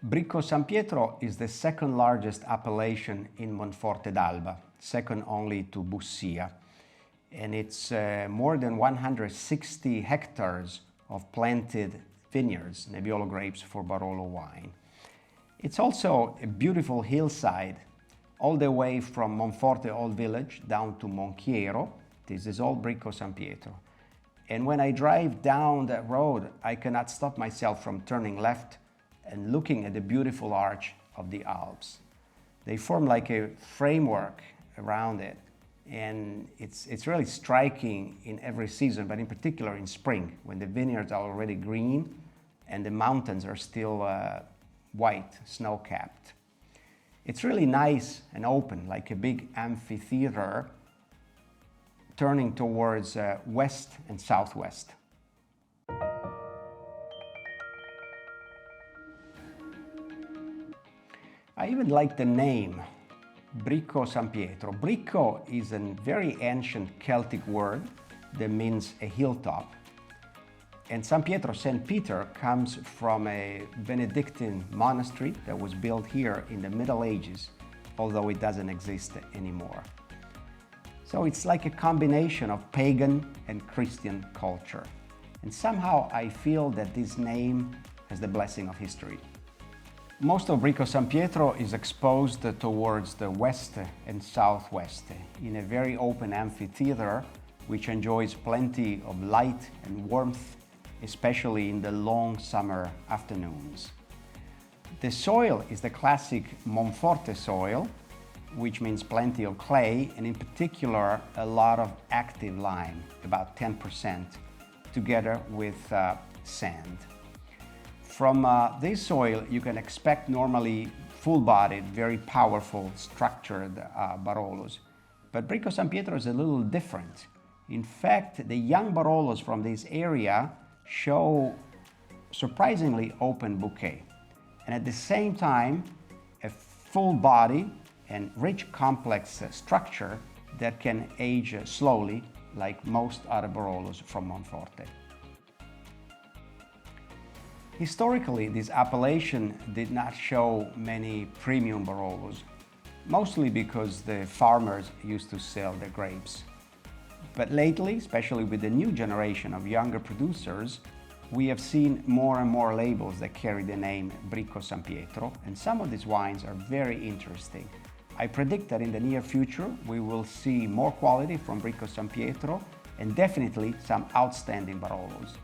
Bricco San Pietro is the second largest appellation in Monforte d'Alba, second only to Bussia. And it's more than 160 hectares of planted vineyards, Nebbiolo grapes for Barolo wine. It's also a beautiful hillside, all the way from Monforte Old Village down to Monchiero. This is all Bricco San Pietro. And when I drive down that road, I cannot stop myself from turning left and looking at the beautiful arch of the Alps. They form like a framework around it, and it's really striking in every season, but in particular in spring, when the vineyards are already green and the mountains are still white, snow-capped. It's really nice and open, like a big amphitheater turning towards west and southwest. I even like the name, Bricco San Pietro. Bricco is a very ancient Celtic word that means a hilltop. And San Pietro, St. Peter, comes from a Benedictine monastery that was built here in the Middle Ages, although it doesn't exist anymore. So it's like a combination of pagan and Christian culture. And somehow I feel that this name has the blessing of history. Most of Bricco San Pietro is exposed towards the west and southwest in a very open amphitheater which enjoys plenty of light and warmth, especially in the long summer afternoons. The soil is the classic Monforte soil, which means plenty of clay, and in particular a lot of active lime, about 10%, together with sand. From this soil, you can expect normally full-bodied, very powerful, structured Barolos. But Bricco San Pietro is a little different. In fact, the young Barolos from this area show surprisingly open bouquet. And at the same time, a full body and rich complex structure that can age slowly, like most other Barolos from Monforte. Historically, this appellation did not show many premium Barolos, mostly because the farmers used to sell their grapes. But lately, especially with the new generation of younger producers, we have seen more and more labels that carry the name Bricco San Pietro, and some of these wines are very interesting. I predict that in the near future we will see more quality from Bricco San Pietro and definitely some outstanding Barolos.